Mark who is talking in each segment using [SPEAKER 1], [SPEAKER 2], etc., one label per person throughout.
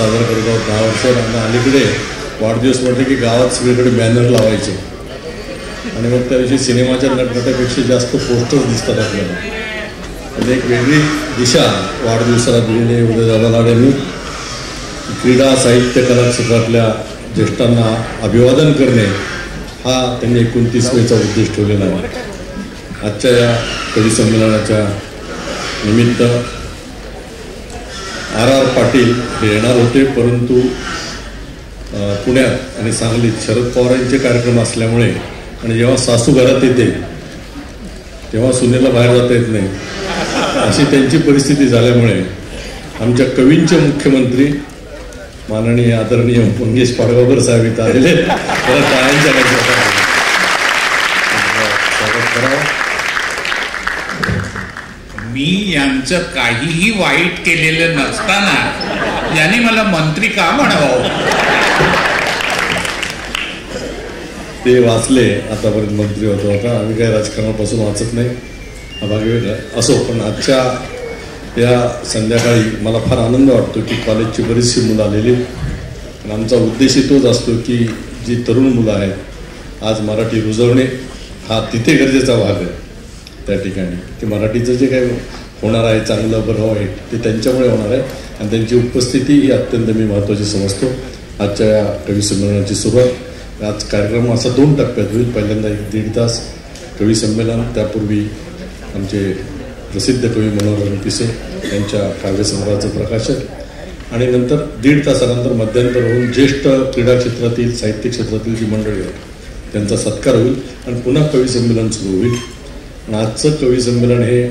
[SPEAKER 1] साजरा करत आहोत 10 वर्ष. आणि अलीकडे वाढदिवस म्हटलं की गावात सगळीकडे बॅनर लावायचे आणि मग त्या दिवशी सिनेमाच्या नटनट्यापेक्षा जास्त पोस्टर्स दिसतात आपल्याला. म्हणजे एक वेगळी दिशा वाढदिवसाला दिलेली उदयदादा लाड यांनी. क्रीडा साहित्य कला क्षेत्रातल्या ज्येष्ठांना अभिवादन करणे हा त्यांनी 29वेचा उद्देश ठेवलेला आहे. आजच्या या कवी संमेलनाच्या निमित्त RR पाटील हे येणार होते, परंतु पुण्यात आणि सांगलीत शरद पवारांचे कार्यक्रम असल्यामुळे आणि जेव्हा सासू घरात येते तेव्हा सुनेला बाहेर जाता येत नाही अशी त्यांची परिस्थिती झाल्यामुळे आमच्या कवींचे मुख्यमंत्री माननीय आदरणीय मंगेश पाडगावकर साहेब इथं आलेले. त्याला टाळ्यांच्या स्वागत करावं.
[SPEAKER 2] मी यांचं काहीही वाईट केलेलं नसताना यांनी मला मंत्री का म्हणावं.
[SPEAKER 1] ते वाचले आतापर्यंत मंत्री होता. आम्ही काही राजकारणापासून वाचत नाही, हा भाग वेगळा असो. पण आजच्या या संध्याकाळी मला फार आनंद वाटतो की कॉलेजची बरीचशी मुलं आलेली. आणि आमचा उद्देश तोच असतो की जी तरुण मुलं आहेत आज मराठी रुजवणे हा तिथे गरजेचा भाग आहे. त्या ठिकाणी की मराठीचं जे काही होणार आहे चांगलं बरं वाईट ते त्यांच्यामुळे होणार आहे आणि त्यांची उपस्थिती ही अत्यंत मी महत्त्वाची समजतो. आजच्या या कवी संमेलनाची सुरुवात आज कार्यक्रम असा 2 टप्प्यात होईल. पहिल्यांदा 1-1.5 तास कवी संमेलन, त्यापूर्वी आमचे प्रसिद्ध कवी मनोहर रणपिसे यांच्या काव्यसंग्रहाचं प्रकाशन आणि नंतर 1.5 तासानंतर मध्यंतर होऊन ज्येष्ठ क्रीडा क्षेत्रातील साहित्य क्षेत्रातील जी मंडळी आहेत त्यांचा सत्कार होईल आणि पुन्हा कवी संमेलन सुरू होईल. आणि आजचं कवी संमेलन हे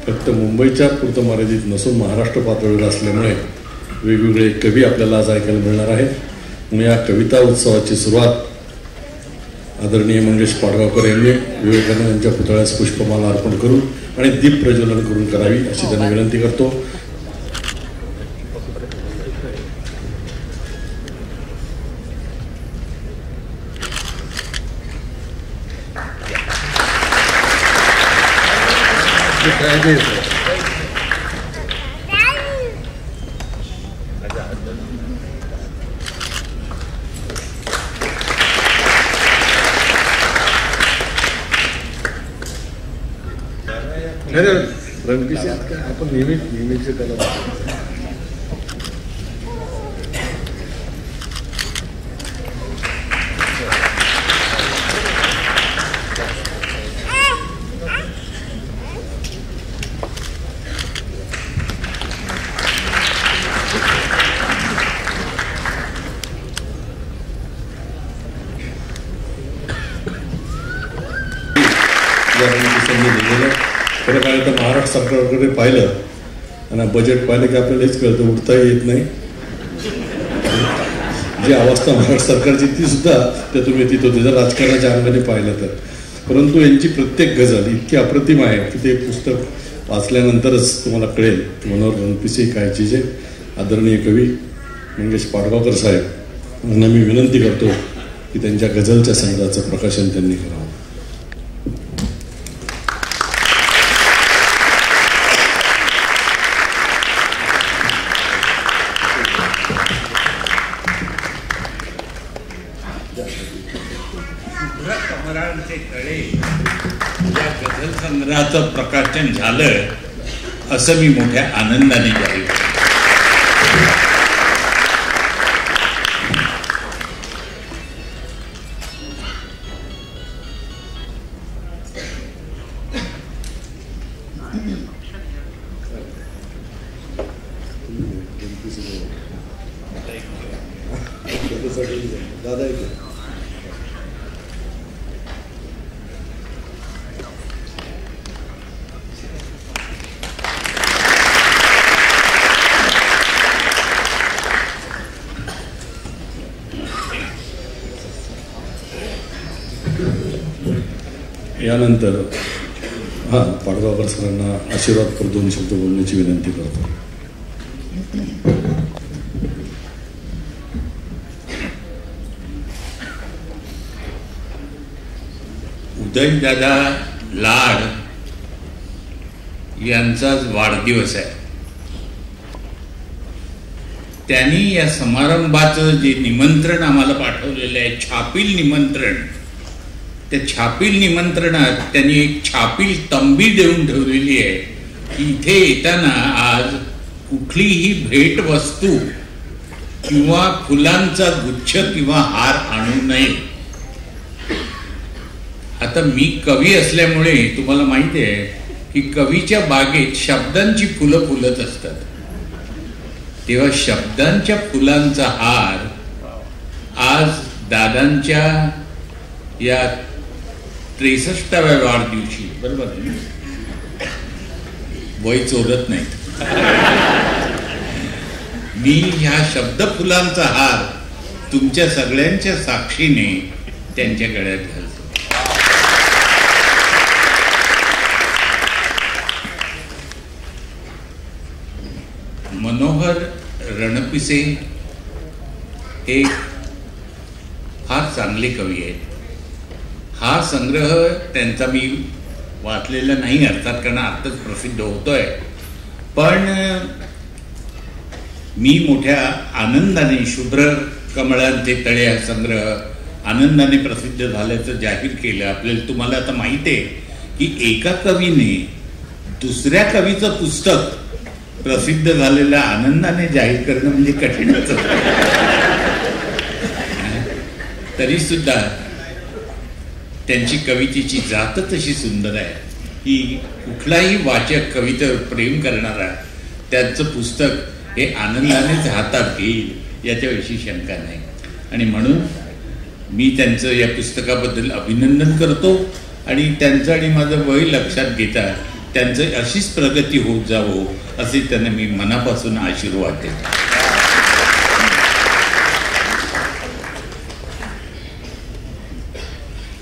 [SPEAKER 1] फक्त मुंबईच्या पुरतं मर्यादित नसून महाराष्ट्र पातळीवर असल्यामुळे वेगवेगळे कवी आपल्याला आज ऐकायला मिळणार आहेत. म्हणून या कविता उत्सवाची सुरुवात आदरणीय मंगेश पाडगावकर यांनी विवेकानंद यांच्या पुतळ्यास पुष्पमाला अर्पण करून आणि दीप प्रज्वलन करून करावी अशी त्यांना विनंती करतो. रणपिसे आपण नेहमीच त्याला खरं काय तर महाराष्ट्र सरकारकडे पाहिलं आणि बजेट पाहिलं की आपल्याला हेच कळतं उठताही येत नाही. जी अवस्था महाराष्ट्र सरकारची ती सुद्धा त्यातून व्यतीत होते जर राजकारणाच्या अंगाने पाहिलं तर. परंतु यांची प्रत्येक गझल इतकी अप्रतिम आहे की ते पुस्तक वाचल्यानंतरच तुम्हाला कळेल मनोहर रणपिसे काय चीज आहे. आदरणीय कवी मंगेश पाडगावकर साहेब यांना मी विनंती करतो की त्यांच्या गझलच्या संग्रहाचं प्रकाशन त्यांनी करावं.
[SPEAKER 2] कमरांचे कळे या गझल संग्रहाचं प्रकाशन झालं असं मी मोठ्या आनंदाने जाहीर करतो.
[SPEAKER 1] दादा यानंतर पाडगावकर सरांना आशीर्वादपर 2 शब्द बोलण्याची विनंती करतो.
[SPEAKER 2] उदयनदादा लाड यांचाच वाढदिवस आहे. त्यांनी या समारंभाचं जे निमंत्रण आम्हाला पाठवलेलं आहे, छापील निमंत्रण, त्या छापील निमंत्रणात त्यांनी एक छापील तंबी देऊन ठेवलेली आहे की इथे येताना आज कुठलीही भेट वस्तू किंवा फुलांचा गुच्छ किंवा हार आणू नये. आता मी कवी असल्यामुळे तुम्हाला माहिती आहे की कवीच्या बागेत शब्दांची फुलं फुलत असतात. तेव्हा शब्दांच्या फुलांचा हार आज दादांच्या या 63व्या वाढदिवशी, बरोबर आहे, वय चोरत नाही, मी ह्या शब्द फुलांचा हार तुमच्या सगळ्यांच्या साक्षीने त्यांच्या गळ्यात घालतो. मनोहर रणपिसे हे फार चांगले कवी आहेत. हा संग्रह त्यांचा मी वाचलेला नाही अर्थात, कारण आत्ताच प्रसिद्ध होतोय, पण मी मोठ्या आनंदाने शुभ्र कमळांचे तळे हा संग्रह आनंदाने प्रसिद्ध झाल्याचं जाहीर केलं. आपल्याला तुम्हाला आता माहिती आहे की एका कवीने दुसऱ्या कवीचं पुस्तक प्रसिद्ध झालेलं आनंदाने जाहीर करणं म्हणजे कठीणच. तरी सुद्धा त्यांची कवितेची जातच अशी सुंदर आहे की कुठलाही वाचक कवितेवर प्रेम करणारा त्यांचं पुस्तक हे आनंदानेच हातात घेईल याच्याविषयी शंका नाही. आणि म्हणून मी त्यांचं या पुस्तकाबद्दल अभिनंदन करतो आणि त्यांचं आणि माझं वय लक्षात घेता त्यांचं अशीच प्रगती होत जावं असे त्यांना मी मनापासून आशीर्वाद देतो.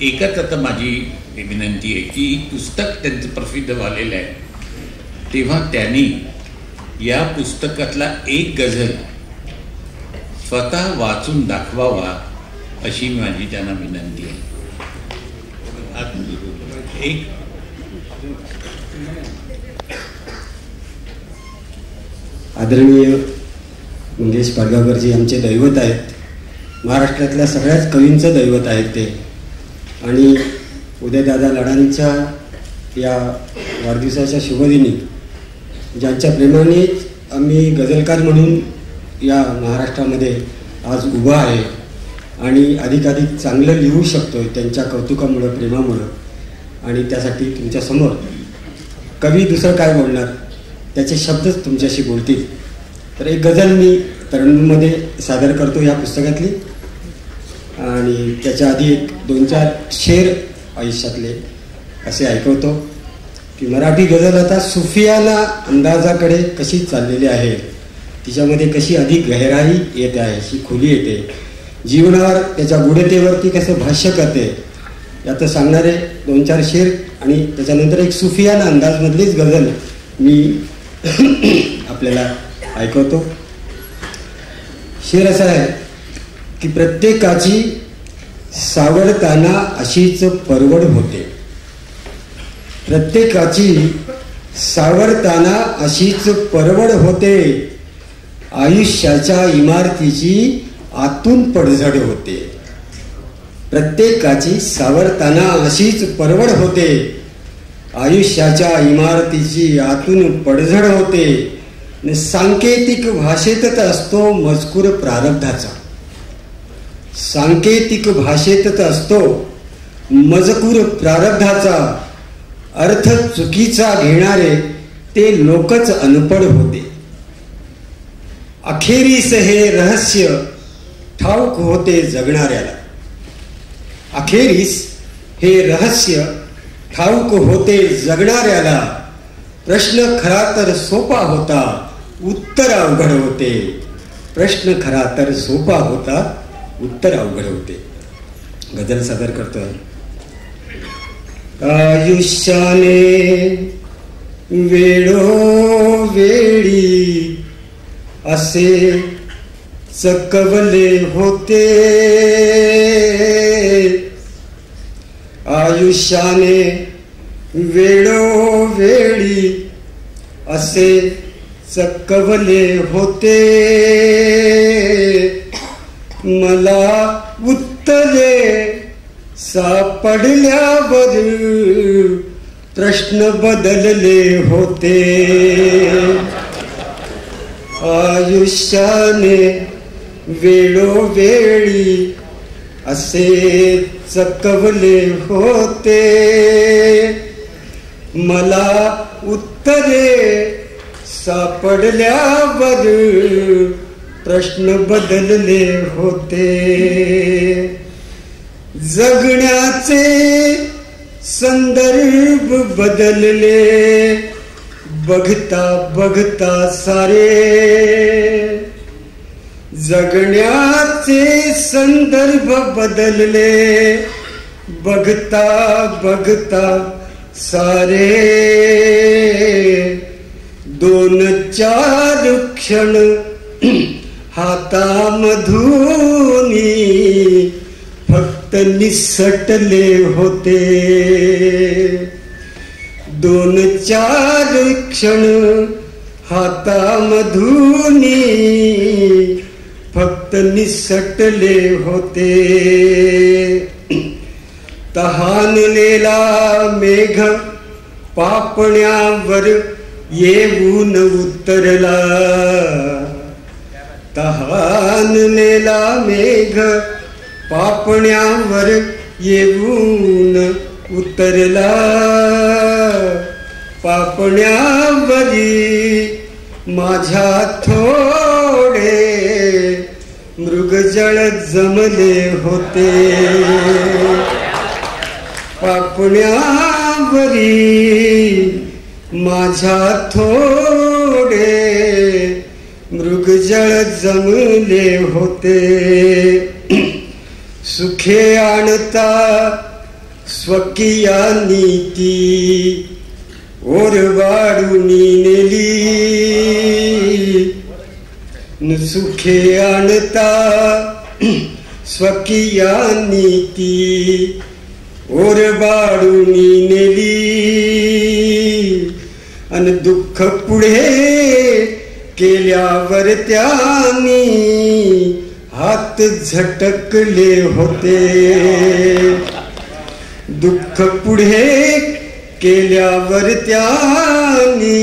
[SPEAKER 2] एकच आता माझी विनंती आहे की पुस्तक त्यांचं प्रसिद्ध झालेलं आहे तेव्हा त्यांनी या पुस्तकातला एक गझल स्वतः वाचून दाखवावा अशी माझी त्यांना विनंती आहे. एक
[SPEAKER 3] आदरणीय मंगेश पाडगावकरजी आमचे दैवत आहेत. महाराष्ट्रातल्या सगळ्याच कवींचं दैवत आहेत ते. आणि उदयदादा लाडांच्या या वाढदिवसाच्या शुभदिनी ज्यांच्या प्रेमाने आम्ही गझलकार म्हणून या महाराष्ट्रामध्ये आज उभा आहे आणि अधिकाधिक चांगलं लिहू शकतोय त्यांच्या कौतुकामुळं, प्रेमामुळं. आणि त्यासाठी तुमच्यासमोर कवी दुसरं काय बोलणार, त्याचे शब्दच तुमच्याशी बोलतील. तर एक गझल मी तरंगमध्ये सादर करतो या पुस्तकातली, आणि त्याच्या आधी एक 2-4 शेर आयुष्यातले असे ऐकवतो की मराठी गझल आता सुफियाना अंदाजाकडे कशी चाललेली आहे, तिच्यामध्ये कशी अधिक गहराई येते आहे, अशी खोली येते, जीवनावर त्याच्या गुढतेवरती कसं भाष्य करते यात सांगणारे 2-4 शेर आणि त्याच्यानंतर एक सुफियाना अंदाजमधलीच गझल मी आपल्याला ऐकवतो. शेर असा आहे की प्रत्येकाची सावरताना अशीच परवड होते, प्रत्येकाची सावरताना अशीच परवड होते, आयुष्याच्या इमारतीची आतून पडझड होते, प्रत्येकाची सावरताना अशीच परवड होते, आयुष्याच्या इमारतीची आतून पडझड होते. सांकेतिक भाषेतच असतो मजकूर प्रारब्धाचा, सांकेतिक भाषेतच असतो मजकूर प्रारब्धाचा, अर्थ चुकीचा घेणारे ते लोकच अनपढ होते, अखेरीस हे रहस्य ठाऊक होते जगणाऱ्याला, अखेरीस हे रहस्य ठाऊक होते जगणाऱ्याला, प्रश्न खरा तर सोपा होता उत्तर अवघड होते, प्रश्न खरा तर सोपा होता उत्तर अवघड होते. गझल सादर करतोय. आयुष्याने वेळोवेळी असे चकवले होते, आयुष्याने वेळोवेळी असे चकवले होते, मला उत्तरे सापडल्यावर प्रश्न बदलले होते. आयुष्याने वेळोवेळी असे चकवले होते, मला उत्तरे सापडल्यावर प्रश्न बदलले होते. जगण्याचे संदर्भ बदलले, बघता बघता सारे. जगण्याचे संदर्भ बदलले, बघता बघता सारे. 2-4 क्षण हातामधून फक्त निसटले होते. 2-4 क्षण हातामधून फक्त निसटले होते. तहानलेला मेघ पापण्यावर येऊन उतरला. तहानलेला मेघ पापण्यावर येऊन उतरला. पापण्यावरी माझ्या थोडे मृगजळ जमले होते. पापण्यावरी माझ्या थोडे मृगजळ जमले होते. सुखे आणता स्वकीया नीती ओरवाडून नेली. सुखे आणता स्वकीया नीती ओरबाडून नेली. अन दुःख पुढे केल्यावर त्यांनी हात झटकले होते. दुःख पुढे केल्यावर त्यांनी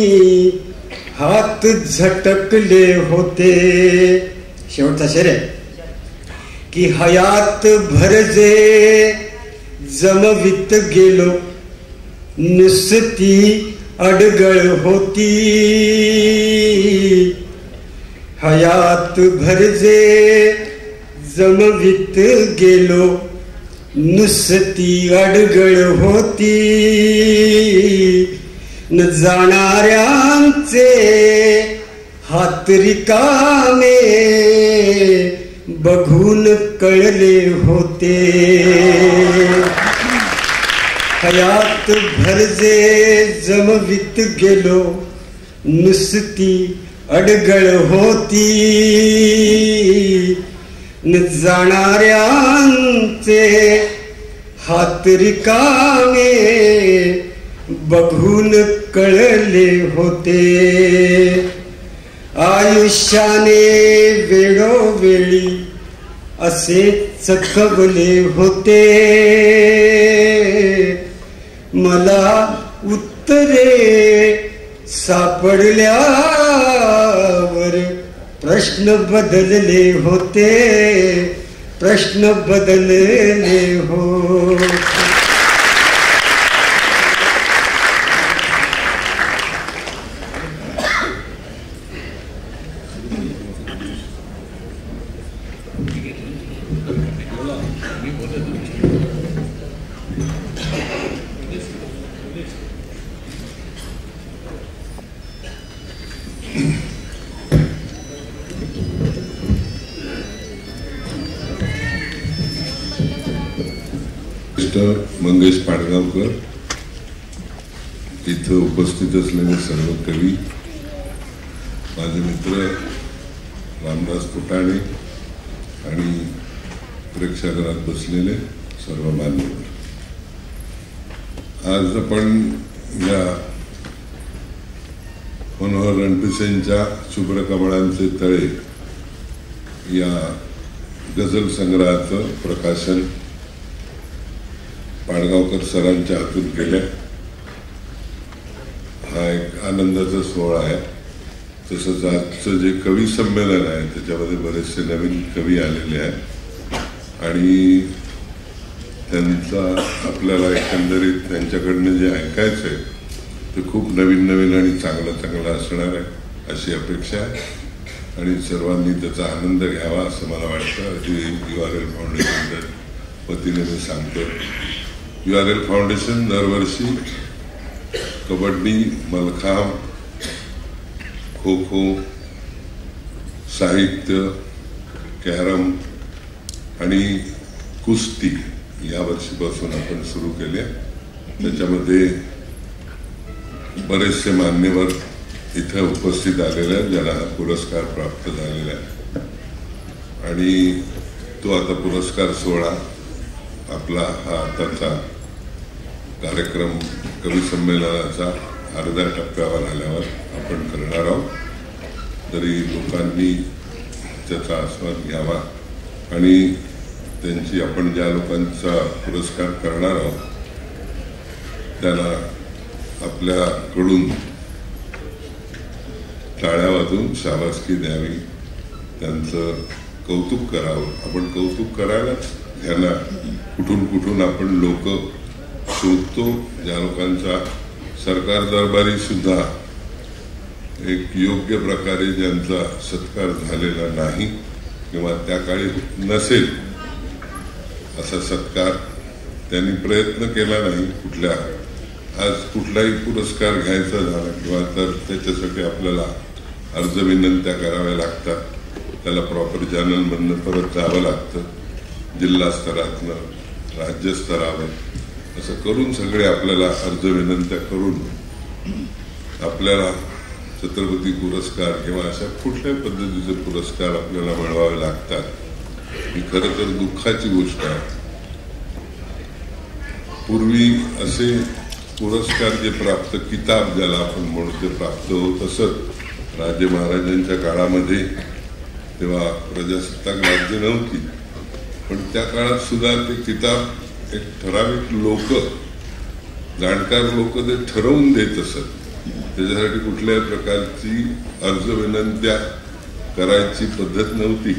[SPEAKER 3] हात झटकले होते. शेवटचा शेर आहे की हयात भरजे जमवित गेलो, नुसती अडगळ होती. हयात भरजे जमवित गेलो, नुसती अडगळ होती. न जाणाऱ्यांचे हात रिकामे बघून कळले होते. हयात भरजे जमवित गेलो, नुसती अडगळ होती. न जाणाऱ्यांचे हात रिकामे बघून कळले होते. आयुष्याने वेळोवेळी असे चकवले होते, मला उत्तरे सापडल्यावर प्रश्न बदलले होते. प्रश्न बदलले होते.
[SPEAKER 4] मंगेश पाडगावकर, इथं उपस्थित असलेले सर्व कवी, माझे मित्र रामदास फुटाणे आणि प्रेक्षागृहात बसलेले सर्व मान्यवर, आज आपण या मनोहर रणपिसेंच्या शुभ्र कमळांचे तळे या गझल संग्रहाचं प्रकाशन पाडगावकर सरांच्या हातून केलं. हा एक आनंदाचा सोहळा आहे. तसंच आजचं जे कवी संमेलन आहे त्याच्यामध्ये बरेचसे नवीन कवी आलेले आहेत आणि त्यांचा आपल्याला एकंदरीत त्यांच्याकडनं जे ऐकायचं आहे ते खूप नवीन नवीन आणि चांगलं असणार आहे अशी अपेक्षा आहे आणि सर्वांनी त्याचा आनंद घ्यावा असं मला वाटतं. अशी URL फाउंडेशनच्या वतीने मी सांगतो. URL फाउंडेशन दरवर्षी कबड्डी, मलखांब, खो खो, साहित्य, कॅरम आणि कुस्ती या वर्षीपासून आपण सुरू केले. त्याच्यामध्ये बरेचसे मान्यवर इथे उपस्थित आलेले आहेत ज्यांना हा पुरस्कार प्राप्त झालेला आहे आणि तो आता पुरस्कार सोहळा आपला हा आताचा कार्यक्रम कवी संमेलनाचा अर्ध्या टप्प्यावर आल्यावर आपण करणार आहोत. तरी लोकांनी त्याचा आस्वाद घ्यावा आणि त्यांची आपण ज्या लोकांचा पुरस्कार करणार आहोत त्यांना आपल्याकडून टाळ्या वाजवून शाबासकी द्यावी, त्यांचं कौतुक करावं. आपण कौतुक करायलाच त्यांना कुठून कुठून आपण लोक शोधतो ज्या लोकांचा सरकार दरबारी सुद्धा एक योग्य प्रकारे ज्यांचा सत्कार झालेला नाही किंवा त्या काळी नसेल असा सत्कार त्यांनी प्रयत्न केला नाही. आज कुठलाही पुरस्कार घ्यायचा झाला किंवा तर त्याच्यासाठी आपल्याला अर्ज विनंत्या कराव्या लागतात. त्याला प्रॉपर चॅनलमधनं परत जावं लागतं, जिल्हा स्तरातनं राज्यस्तरावर असं करून सगळे आपल्याला अर्ज विनंत्या करून आपल्याला छत्रपती पुरस्कार किंवा अशा कुठल्याही पद्धतीचे पुरस्कार आपल्याला मिळवावे लागतात. ही खरं तर दुःखाची गोष्ट आहे. पूर्वी असे पुरस्कार जे प्राप्त, किताब ज्याला आपण म्हणू, ते प्राप्त होत असत राजे महाराजांच्या काळामध्ये. तेव्हा प्रजासत्ताक राज्य नव्हती पण त्या काळात सुद्धा ते किताब एक ठराविक लोक, जाणकार लोक ते ठरवून देत असत. त्याच्यासाठी कुठल्याही प्रकारची अर्ज विनंत्या करायची पद्धत नव्हती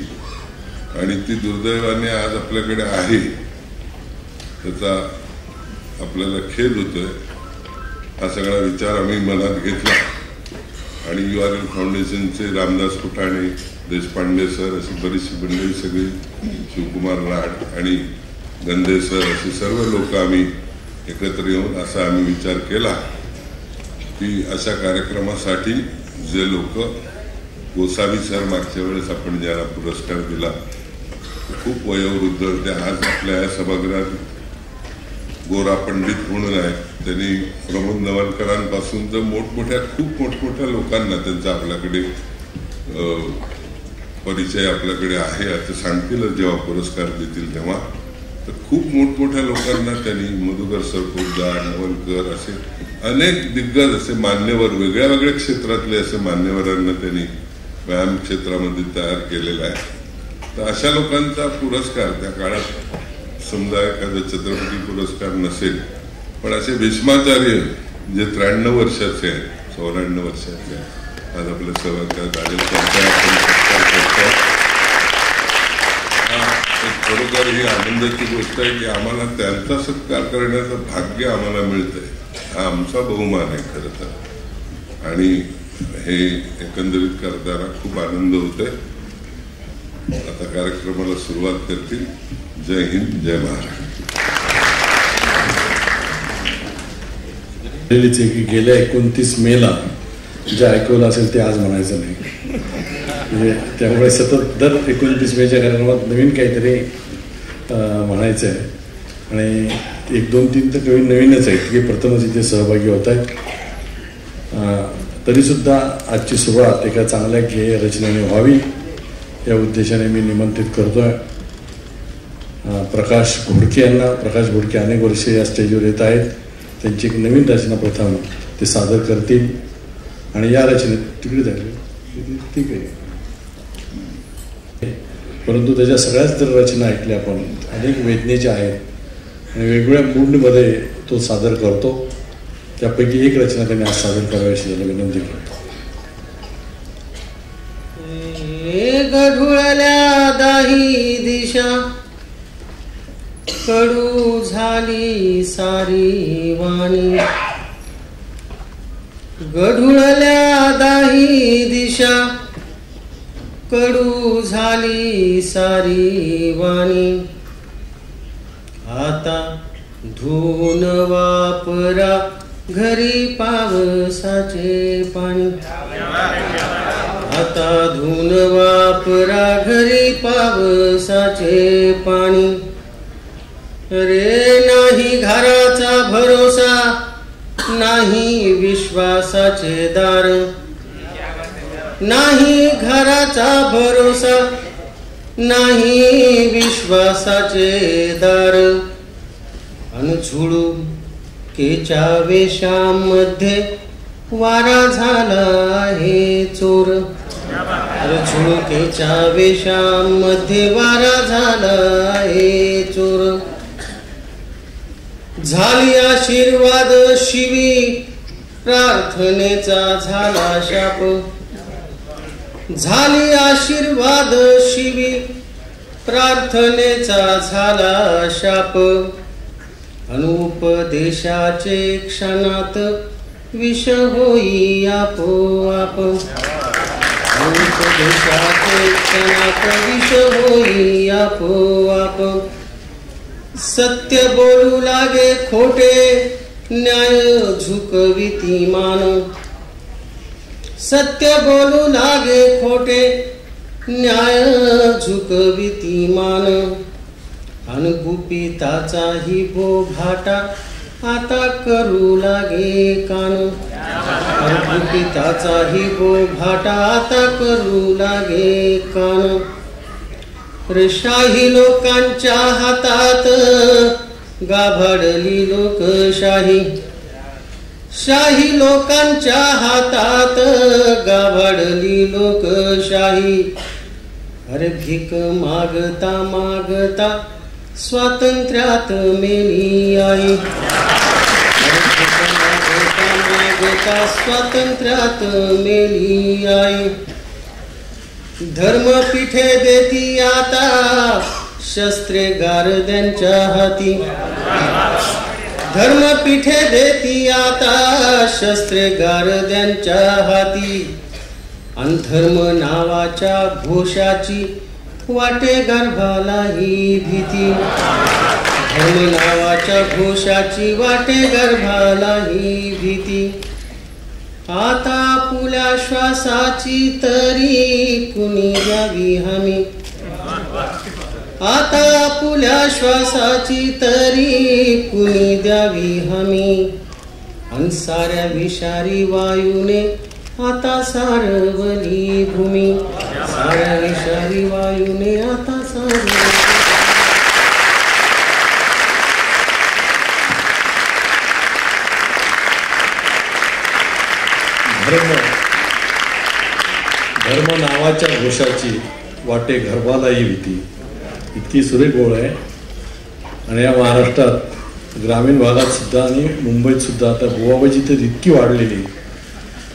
[SPEAKER 4] आणि ती दुर्दैवाने आज आपल्याकडे आहे. त्याचा आपल्याला खेद होतोय. हा सगळा विचार आम्ही मनात घेतला आणि URL फाउंडेशनचे रामदास फुटाणे, देशपांडे सर अशी बरीचशी मंडळी सगळी, शिवकुमार लाड आणि गंधे सर असे सर्व लोक आम्ही एकत्र येऊन असा आम्ही विचार केला की अशा कार्यक्रमासाठी जे लोक, गोसावी सर मागच्या वेळेस आपण ज्याला पुरस्कार दिला खूप वयोवृद्ध होते, आज आपल्या या सभागृहात गोरा पंडित म्हणून आहेत. त्यांनी प्रमोद नवलकरांपासून तर खूप मोठमोठ्या लोकांना त्यांचा आपल्याकडे परिचय आपल्याकडे आहे. आता सांगतील जेव्हा पुरस्कार देतील तेव्हा. तर खूप मोठमोठ्या लोकांना त्यांनी, मधुकर सरपोतदार, नवलकर असे अनेक दिग्गज असे मान्यवर, वेगळ्या वेगळ्या क्षेत्रातले असे मान्यवरांना त्यांनी व्यायाम क्षेत्रामध्ये तयार केलेला आहे. तर अशा लोकांचा पुरस्कार त्या काळात समजा एखादा छत्रपती पुरस्कार नसेल पण असे भीष्माचार्य जे 93 वर्षाचे आहेत, 94 वर्षाचे आहेत, आज आपल्या सहभागात आले, त्यांचा आपण सत्कार करतो. खरोखर ही आनंदाची गोष्ट आहे की आम्हाला त्यांचा सत्कार करण्याचं भाग्य आम्हाला मिळतंय. हा आमचा बहुमान आहे खरं तर आणि हे एकंदरीत करताना खूप आनंद होतोय. आता कार्यक्रमाला सुरुवात करतील. जय हिंद, जय महाराष्ट्र.
[SPEAKER 1] गेल्या 29 मेला जे ऐकवलं असेल ते आज म्हणायचं नाही. म्हणजे त्यामुळे सतत दर 29 मेच्या कार्यक्रमात नवीन काहीतरी म्हणायचं आहे आणि 1, 2, 3 तर कवी नवीनच आहेत की प्रथमच इथे सहभागी होत आहेत. तरीसुद्धा आजची सुरुवात एका चांगल्या गेय रचनेने व्हावी या उद्देशाने मी निमंत्रित करतोय प्रकाश घोडके यांना. प्रकाश घोडके अनेक वर्षे या स्टेजवर येत आहेत. त्यांची एक नवीन रचना प्रथम ते सादर करतील आणि या रचनेत तिकडे झाले ठीक आहे. परंतु त्याच्या सगळ्याच जर रचना ऐकल्या आपण अनेक वेदनेच्या आहेत आणि वेगवेगळ्या मूडमध्ये तो सादर करतो. त्यापैकी एक रचना त्यांनी आज सादर करावी त्याला विनंती करतो.
[SPEAKER 5] गढुळल्या दाही दिशा कडू झाली सारी वाणी. गढुळल्या दाही दिशा कडू झाली सारी वाणी. आता धुन वापरा घरी पावसाचे पाणी. आता धुन वापरा घरी पावसाचे पाणी. रे नाही घराचा भरोसा नाही विश्वासाचे दार. नाही घराचा भरोसा नाही विश्वासाचे दार. अन झुळुकेच्या वेशामध्ये वारा झाला आहे चोर. झुळुकेच्या वेशामध्ये वारा झाला आहे चोर. झाली आशीर्वाद शिवी प्रार्थनेचा झाला शाप. झाली आशीर्वाद शिवी प्रार्थनेचा झाला शाप. अनुपदेशाचे क्षणात विष होई आपोआप. अनुपदेशाचे क्षणात विष होई आपोआप. सत्य बोलू लागे खोटे न्याय झुकविती मान. सत्य बोलू लागे खोटे न्याय झुकविती मान. अनगुपिताचाही बोभाटा आता करू लागे कान. अनगुपिताचाही बोभाटा आता करू लागे कान. शाही लोकांच्या हातात गाभाडली लोकशाही. शाही लोकांच्या हातात गाभाडली लोकशाही. अरे भीक मागता मागता स्वातंत्र्यात मेली आई. अरे भीक मागता मागता स्वातंत्र्यात मेली आई. धर्मपीठे देती आता शस्त्रे गारद्यांच्या हाती. धर्मपीठे देती आता शस्त्रे गारद्यांच्या हाती. अंधर्म नावाच्या घोषाची वाटे गर्भाला ही भीती. धर्म नावाच्या घोषाची वाटे गर्भाला ही भीती. आता आपुल्या श्वासाची तरी कुणी द्यावी हमी. आता आपुल्या श्वासाची तरी कुणी द्यावी हमी. अन साऱ्या विषारी वायूने आता सारवली भूमी. साऱ्या विषारी वायूने आता सारवली.
[SPEAKER 1] धर्म नावाच्या घोषाची वाटे गर्भालाही भीती. इतकी सुरेख ओळ आहे. आणि या महाराष्ट्रात ग्रामीण भागात सुद्धा आणि मुंबईत सुद्धा आता बुवाबाजी तर इतकी वाढलेली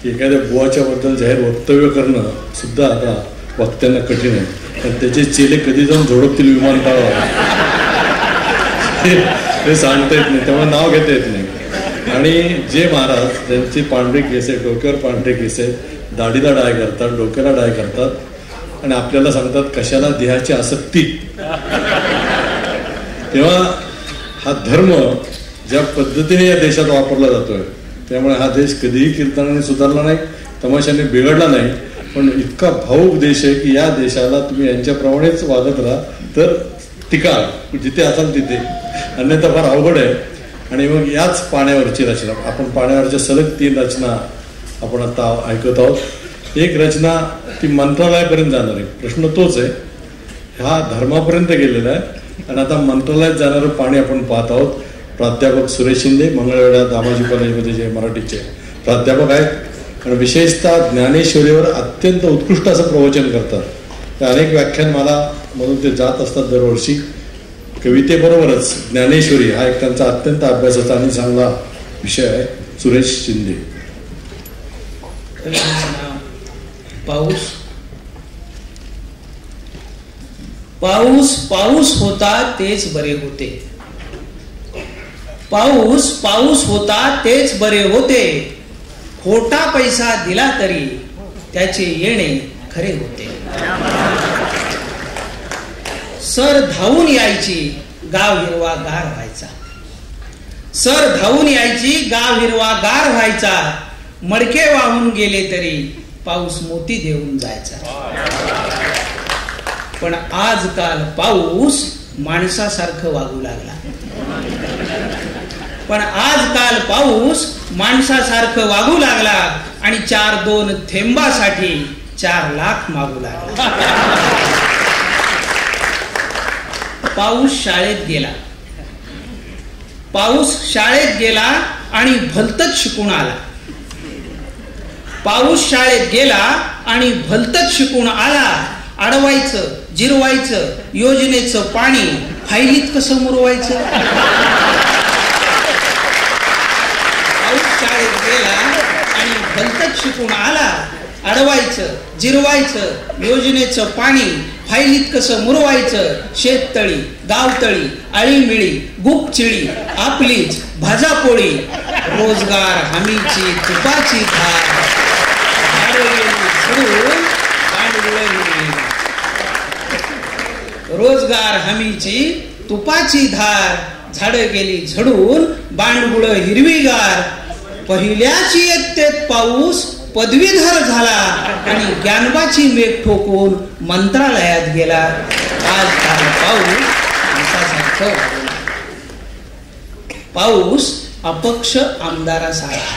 [SPEAKER 1] की एखाद्या बुवाच्या बद्दल जाहीर वक्तव्य करणं सुद्धा आता वक्त्यांना कठीण आहे. कारण त्याचे चेले कधी जाऊन झोडपतील विमानतळावर हे सांगता येत नाही. त्यामुळे नाव घेता येत नाही. आणि जे महाराज त्यांचे पांढरे केस आहेत, डोक्यावर पांढरे केस आहेत, दाढीला डाय करतात, डोक्याला डाय करतात आणि आपल्याला सांगतात कशाला देहाची आसक्ती. तेव्हा हा धर्म ज्या पद्धतीने या देशात वापरला जातोय त्यामुळे हा देश कधीही कीर्तनाने सुधारला नाही, तमाशाने बिघडला नाही. पण इतका भावुक देश आहे की या देशाला तुम्ही यांच्याप्रमाणेच वागत राहा तर टिका जिथे असाल तिथे, अन्यथा फार अवघड आहे. आणि मग याच पाण्यावरची रचना आपण पाण्यावरच्या सलग 3 रचना आपण आता ऐकत आहोत. एक रचना ती मंत्रालयापर्यंत जाणार आहे. प्रश्न तोच आहे, हा धर्मापर्यंत गेलेला आहे आणि आता मंत्रालयात जाणारं पाणी आपण पाहत आहोत. प्राध्यापक सुरेश शिंदे मंगळवेढा दामाजी कॉलेजमध्ये जे मराठीचे प्राध्यापक आहेत आणि विशेषतः ज्ञानेश्वरीवर अत्यंत उत्कृष्ट असं प्रवचन करतात. तर अनेक व्याख्यान मला म्हणून ते जात असतात दरवर्षी. कवितेबरोबरच ज्ञानेश्वरी हा एक त्यांचा अत्यंत अभ्यासाचा आणि चांगला विषय आहे. सुरेश शिंदे.
[SPEAKER 6] पाऊस पाऊस पाऊस होता तेच बरे होते. पाऊस पाऊस होता तेच बरे होते. खोटा पैसा दिला तरी त्याचे येणे खरे होते. सर धावून यायची गाव हिरवा गार व्हायचा. सर धावून यायची गाव हिरवा गार व्हायचा. मडके वाहून गेले तरी पाऊस मोती देऊन जायचा. पण आजकाल पाऊस माणसासारखं वागू लागला. पण आजकाल पाऊस माणसासारखं वागू लागला आणि 4-2 थेंबासाठी 4 लाख मागू लागला. पाऊस शाळेत गेला. पाऊस शाळेत गेला आणि भलतच शिकून आला. पाऊस शाळेत गेला आणि भलतच शिकून आला. अडवायचं, जिरवायचं, योजनेचं पाणी फायलीत कसं मुरवायचं. पाऊस शाळेत गेला आणि भलतच शिकून आला. अडवायचं, जिरवायचं, योजनेचं पाणी फायलीत कसं मुरवायचं. शेततळी, गावतळी, आळीमिळी, गुपचिळी, आपलीच भाजापोळी, रोजगार हमीची तुपाची धार, रोजगार हमीची तुपाची धार, झाडं गेली झडून, बांडगुळ हिरवीगार. पहिल्याची इयत्तेत पाऊस पदवीधर झाला आणि ज्ञानबाची मेघ ठोकून मंत्रालयात गेला. आज पाऊस पाऊस अपक्ष आमदारासारखा.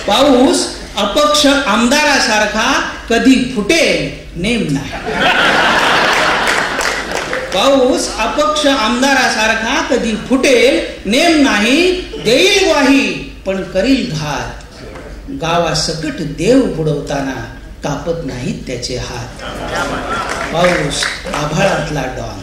[SPEAKER 6] पाऊस अपक्ष आमदारासारखा कधी फुटेल नेम नाही. पाऊस अपक्ष आमदारासारखा कधी फुटेल नेम नाही. देईल ग्वाही पण करील घात. गावासकट देव बुडवताना कापत नाहीत त्याचे हात. पाऊस आभाळातला डॉन.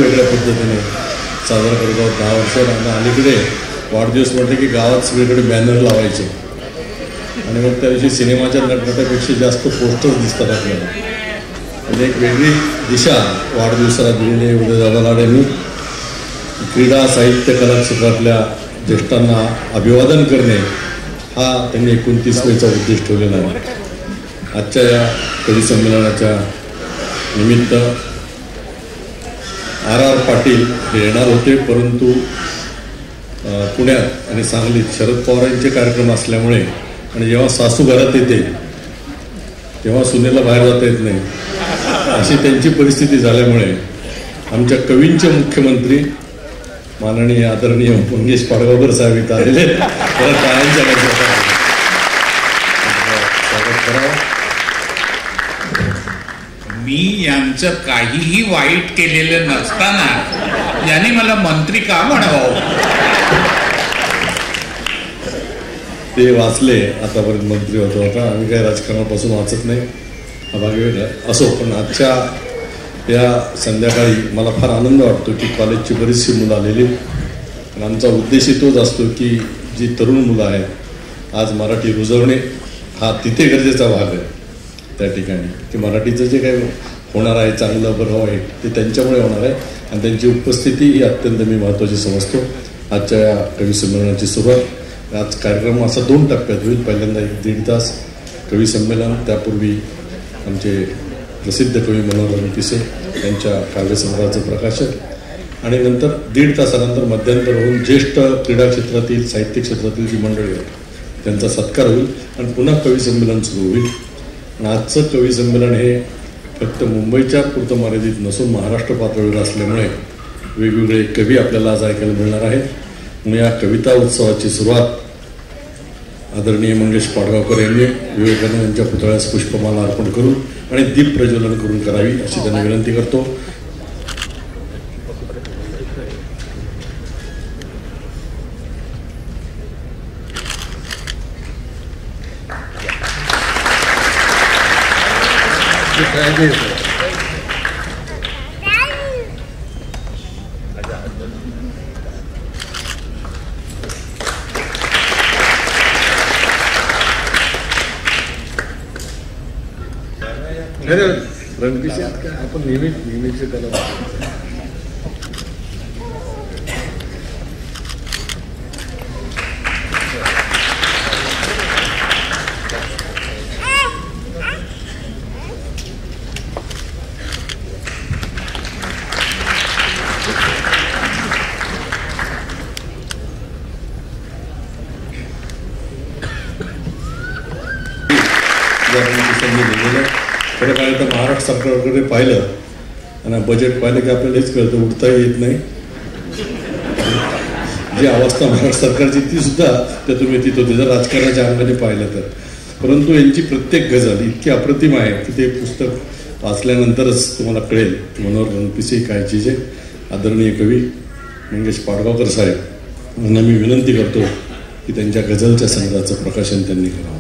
[SPEAKER 1] वेगवेगळ्या पद्धतीने साजरा करत आहोत 10 वर्षात. आणि अलीकडे वाढदिवस म्हटलं की गावात सगळीकडे बॅनर लावायचे आणि मग त्या दिवशी सिनेमाच्या नटनटापेक्षा जास्त पोस्टर दिसतात आपल्याला. आणि एक वेगळी दिशा वाढदिवसाला दिलेली आहे उदयदादा लाड यांनी. क्रीडा साहित्य कला क्षेत्रातल्या ज्येष्ठांना अभिवादन करणे हा त्यांनी 29वेचा उद्देश ठेवलेला आहे. आजच्या या कवी संमेलनाच्या निमित्त R.R. पाटील हे येणार होते, परंतु पुण्यात आणि सांगलीत शरद पवारांचे कार्यक्रम असल्यामुळे आणि जेव्हा सासू घरात येते तेव्हा सुनेला बाहेर जाता येत नाही अशी त्यांची परिस्थिती झाल्यामुळे आमच्या कवींचे मुख्यमंत्री माननीय आदरणीय मंगेश पाडगावकर साहेब इथं आलेले त्याला टाळ्यांच्या स्वागत करावं.
[SPEAKER 2] मी यांचं काहीही वाईट केलेलं नसताना यांनी मला मंत्री का म्हणावं?
[SPEAKER 1] ते वाचले आतापर्यंत मंत्री होता. आम्ही काही राजकारणापासून वाचत नाही, हा भाग वेगळा असो. पण आजच्या या संध्याकाळी मला फार आनंद वाटतो की कॉलेजची बरीचशी मुलं आलेली. आणि आमचा उद्देश तोच असतो की जी तरुण मुलं आहेत आज मराठी रुजवणे हा तिथे गरजेचा भाग आहे. त्या ठिकाणी की मराठीचं जे काही होणार आहे चांगलं बरं वाईट ते त्यांच्यामुळे होणार आहे आणि त्यांची उपस्थिती ही अत्यंत मी महत्त्वाची समजतो. आजच्या या कवी संमेलनाची सुरुवात आज कार्यक्रम असा 2 टप्प्यात होईल. पहिल्यांदा 1-1.5 तास कवी संमेलन, त्यापूर्वी आमचे प्रसिद्ध कवी मनोहर रणपिसे यांच्या काव्यसंग्रहाचं प्रकाशन आणि नंतर 1.5 तासानंतर मध्यंतर होऊन ज्येष्ठ क्रीडा क्षेत्रातील साहित्य क्षेत्रातील जी मंडळी आहेत त्यांचा सत्कार होईल आणि पुन्हा कवी संमेलन सुरू होईल. आणि आजचं कवी संमेलन हे फक्त मुंबईच्या पुरतं मर्यादित नसून महाराष्ट्र पातळीवर असल्यामुळे वेगवेगळे कवी आपल्याला आज ऐकायला मिळणार आहेत. म्हणून या कविता उत्सवाची सुरुवात आदरणीय मंगेश पाडगावकर यांनी विवेकानंद यांच्या पुतळ्यास पुष्पमाला अर्पण करून आणि दीप प्रज्वलन करून करावी अशी त्यांना विनंती करतो. रणपिसे आपण नेहमीच त्याला खरं काय तर महाराष्ट्र सरकारकडे पाहिलं आणि बजेट पाहिलं की आपल्याला हेच कळतं उठताही येत नाही. जी अवस्था महाराष्ट्र सरकारची ती सुद्धा त्यातून व्यतीत होते जर राजकारणाच्या अंगाने पाहिलं तर. परंतु यांची प्रत्येक गझल इतकी अप्रतिम आहे की ते पुस्तक वाचल्यानंतरच तुम्हाला कळेल मनोहर रणपिसे काय चीज आहे. आदरणीय कवी मंगेश पाडगावकर साहेब यांना मी विनंती करतो की त्यांच्या गझलच्या संग्रहाचं प्रकाशन त्यांनी करावं.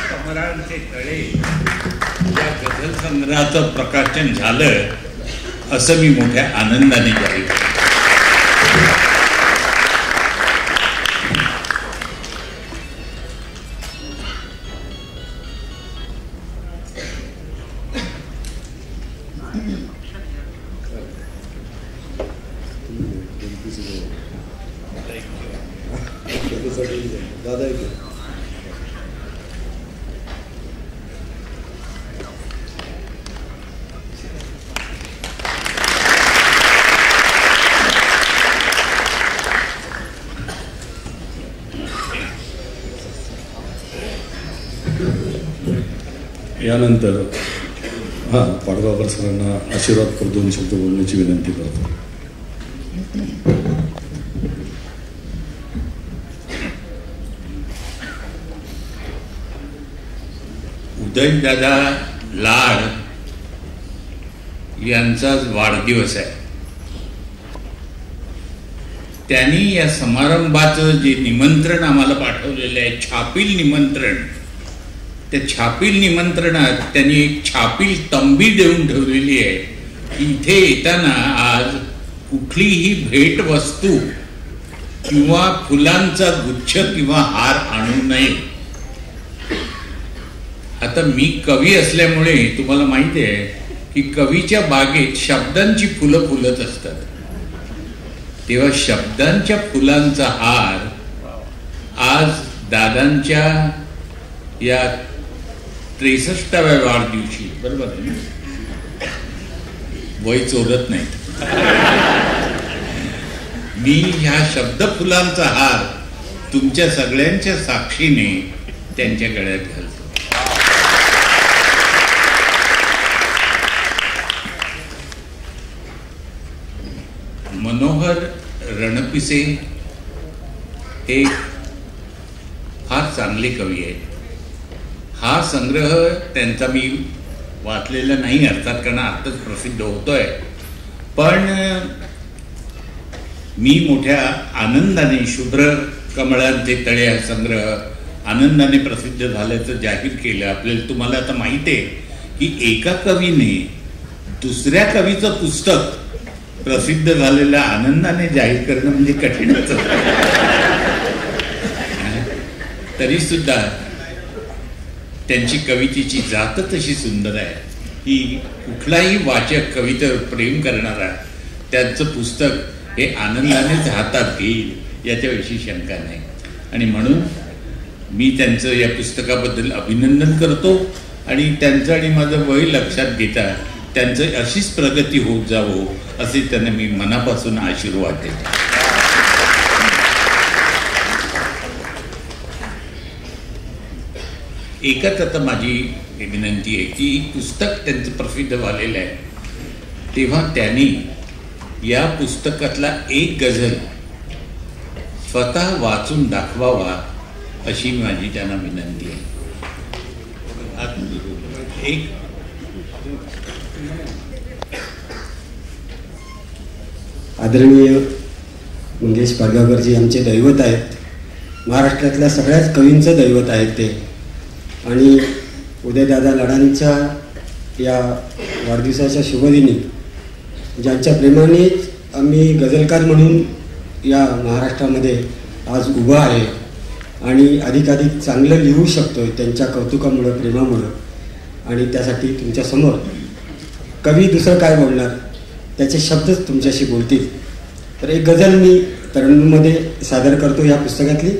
[SPEAKER 2] कमरांचे तळे या गझल संग्रहाचं प्रकाशन झालं असं मी मोठ्या आनंदाने जाहीर करतो.
[SPEAKER 1] यानंतर पाडगावकर सरांना आशीर्वाद 2 शब्द बोलण्याची विनंती करतो.
[SPEAKER 2] उदयदादा लाड यांचाच वाढदिवस आहे. त्यांनी या समारंभाचं जे निमंत्रण आम्हाला पाठवलेलं आहे, छापील निमंत्रण, त्या छापील निमंत्रणात त्यांनी एक छापील तंबी देऊन ठेवलेली आहे की इथे येताना आज कुठलीही भेट वस्तू किंवा फुलांचा गुच्छ किंवा हार आणू नये. आता मी कवी असल्यामुळे तुम्हाला माहिती आहे की कवीच्या बागेत शब्दांची फुलं फुलत असतात. तेव्हा शब्दांच्या फुलांचा हार आज दादांच्या या 63व्या वाढदिवशी, बरोबर आहे, वय चोरत नाही, मी ह्या शब्द फुलांचा हार तुमच्या सगळ्यांच्या साक्षीने त्यांच्या गळ्यात घालतो. मनोहर रणपिसे हे फार चांगले कवी आहेत. हा संग्रह त्यांचा मी वाचलेला नाही अर्थात, कारण आताच प्रसिद्ध होतोय, पण मी मोठ्या आनंदाने शुभ्र कमळांचे तळे हा संग्रह आनंदाने प्रसिद्ध झाल्याचं जाहीर केलं. आपल्याला तुम्हाला आता माहिती आहे की एका कवीने दुसऱ्या कवीचं पुस्तक प्रसिद्ध झालेलं आनंदाने जाहीर करणं म्हणजे कठीणच. तरी सुद्धा त्यांची कवितेची जातच अशी सुंदर आहे की कुठलाही वाचक कवितेवर प्रेम करणारा त्यांचं पुस्तक हे आनंदानेच हातात घेईल याच्याविषयी शंका नाही. आणि म्हणून मी त्यांचं या पुस्तकाबद्दल अभिनंदन करतो आणि त्यांचं आणि माझं वय लक्षात घेता त्यांचं अशीच प्रगती होत जावं असे त्यांना मी मनापासून आशीर्वाद देतो. एकच आता माझी विनंती आहे की पुस्तक त्यांचं प्रसिद्ध झालेलं आहे तेव्हा त्यांनी या पुस्तकातला एक गझल स्वतः वाचून दाखवावा अशी माझी त्यांना विनंती आहे. एक
[SPEAKER 3] आदरणीय मंगेश पाडगावकरजी आमचे दैवत आहेत. महाराष्ट्रातल्या सगळ्याच कवींचं दैवत आहेत ते. आणि उदयदादा लडांच्या या वाढदिवसाच्या शुभदिनी ज्यांच्या प्रेमानेच आम्ही गझलकार म्हणून या महाराष्ट्रामध्ये आज उभा आहे आणि अधिकाधिक चांगलं लिहू शकतोय त्यांच्या कौतुकामुळं, प्रेमामुळं. आणि त्यासाठी तुमच्यासमोर कवी दुसरं काय बोलणार, त्याचे शब्दच तुमच्याशी बोलतील. तर एक गझल मी तरंगमध्ये सादर करतो या पुस्तकातली,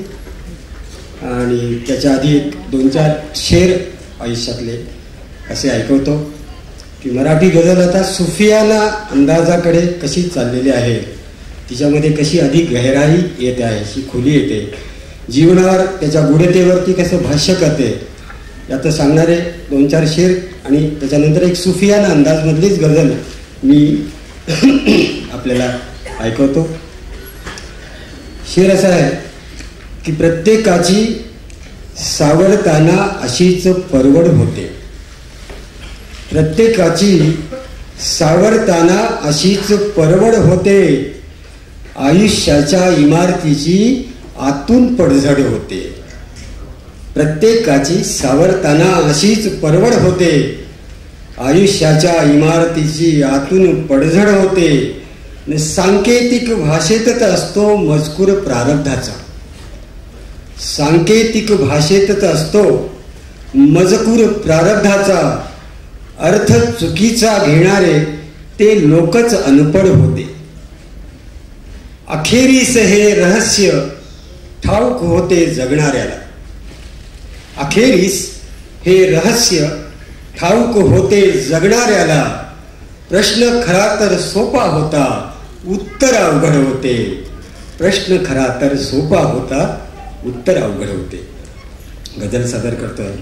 [SPEAKER 3] आणि त्याच्या आधी एक 2-4 शेर आयुष्यातले असे ऐकवतो की मराठी गझल आता सुफियाना अंदाजाकडे कशी चाललेली आहे, तिच्यामध्ये कशी अधिक गहराई येते आहे, अशी खोली येते, जीवनावर त्याच्या गुढतेवरती कसं भाष्य करते यात सांगणारे 2-4 शेर आणि त्याच्यानंतर एक सुफियाना अंदाजमधलीच गझल मी आपल्याला ऐकवतो. शेर असा आहे की प्रत्येकाची सावरताना अशीच परवड होते, प्रत्येकाची सावरताना अशीच परवड होते, आयुष्याच्या इमारतीची आतून पडझड होते, प्रत्येकाची सावरताना अशीच परवड होते, आयुष्याच्या इमारतीची आतून पडझड होते. सांकेतिक भाषेतच असतो मजकूर प्रारब्धाचा, सांकेतिक भाषेतच असतो मजकूर प्रारब्धाचा, अर्थ चुकीचा घेणारे ते लोकच अनपढ होते, अखेरीस हे रहस्य ठाऊक होते जगणाऱ्याला, अखेरीस हे रहस्य ठाऊक होते जगणाऱ्याला, प्रश्न खरा तर सोपा होता उत्तर अवघड होते, प्रश्न खरा तर सोपा होता उत्तर अवघड होते. गझल सादर करतोय.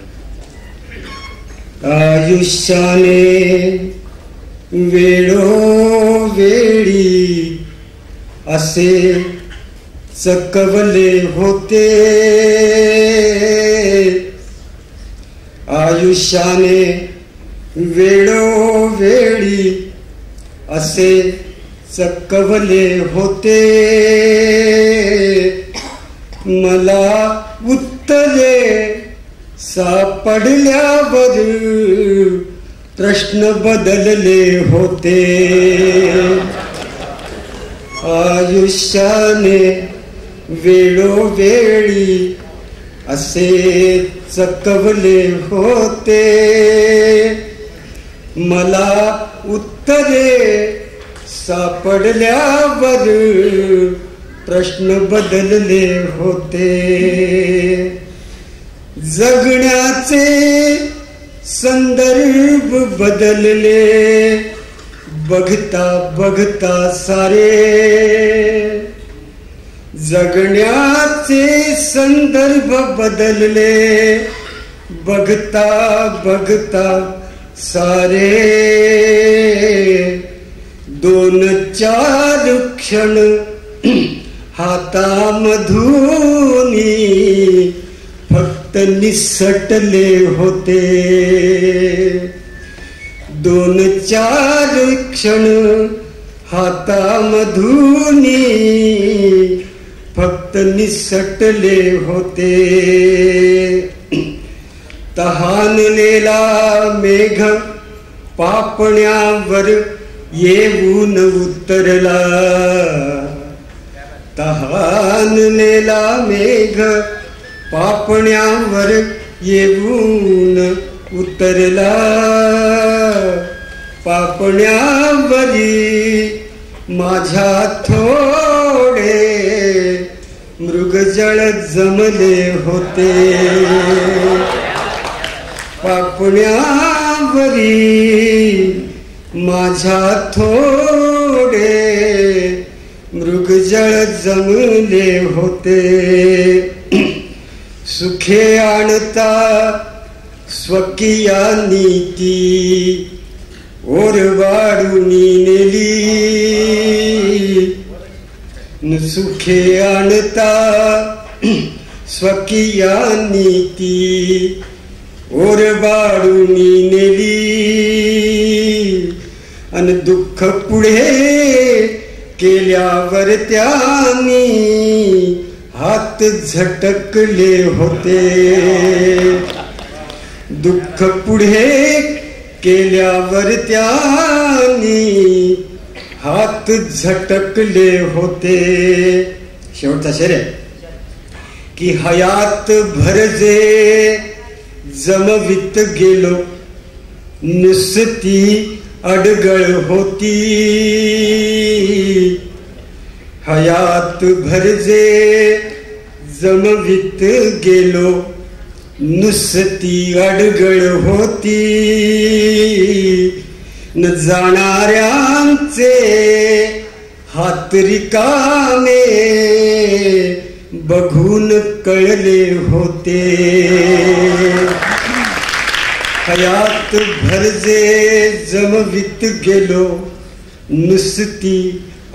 [SPEAKER 3] आयुष्याने वेळोवेळी असे चकवले होते, आयुष्याने वेळोवेळी असे चकवले होते, मला उत्तरे सापडल्यावर प्रश्न बदलले होते. आयुष्याने वेळोवेळी असे चकवले होते, मला उत्तरे सापडल्यावर प्रश्न बदलले होते. जगण्याचे संदर्भ बदलले, बघता बघता सारे. जगण्याचे संदर्भ बदलले, बघता बघता सारे. 2-4 क्षण हातामधून फक्त निसटले होते. 2-4 क्षण हातामधून फक्त निसटले होते. तहानलेला मेघ पापण्यावर येऊन उतरला. तहानलेला मेघ पापण्यावर येऊन उतरला. पापण्यावरी माझ्या थोडे मृगजळ जमले होते. पापण्यावरी माझ्या थोडे मृगजळ जमले होते. सुखे आणता स्वकीया नीती ओरवाडूनी नेली. सुखे आणता स्वकीया नीती ओरवाडूनी नेली. अन दुःख पुढे केल्यावर त्यांनी हात झटकले होते. दुःख पुढे केल्यावर त्यांनी हात झटकले होते. शेवटचा शेर आहे की हयात भरजे जमवित गेलो, नुसती अडगळ होती. हयात भरजे जमवित गेलो, नुसती अडगळ होती. न जाणाऱ्यांचे हात रिकामे बघून कळले होते. हयात भरजे जमवित गेलो, नुसती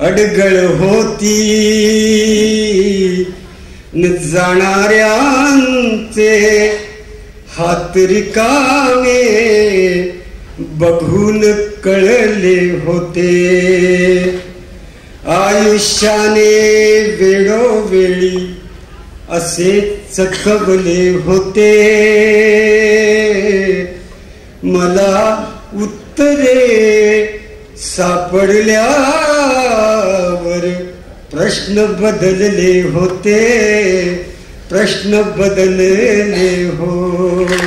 [SPEAKER 3] अडगळ होती. न जाणाऱ्यांचे हात रिकामे बघून कळले होते. आयुष्याने वेळोवेळी असे चकवले होते, मला उत्तरे सापडल्यावर प्रश्न बदलले होते. प्रश्न बदलले होते.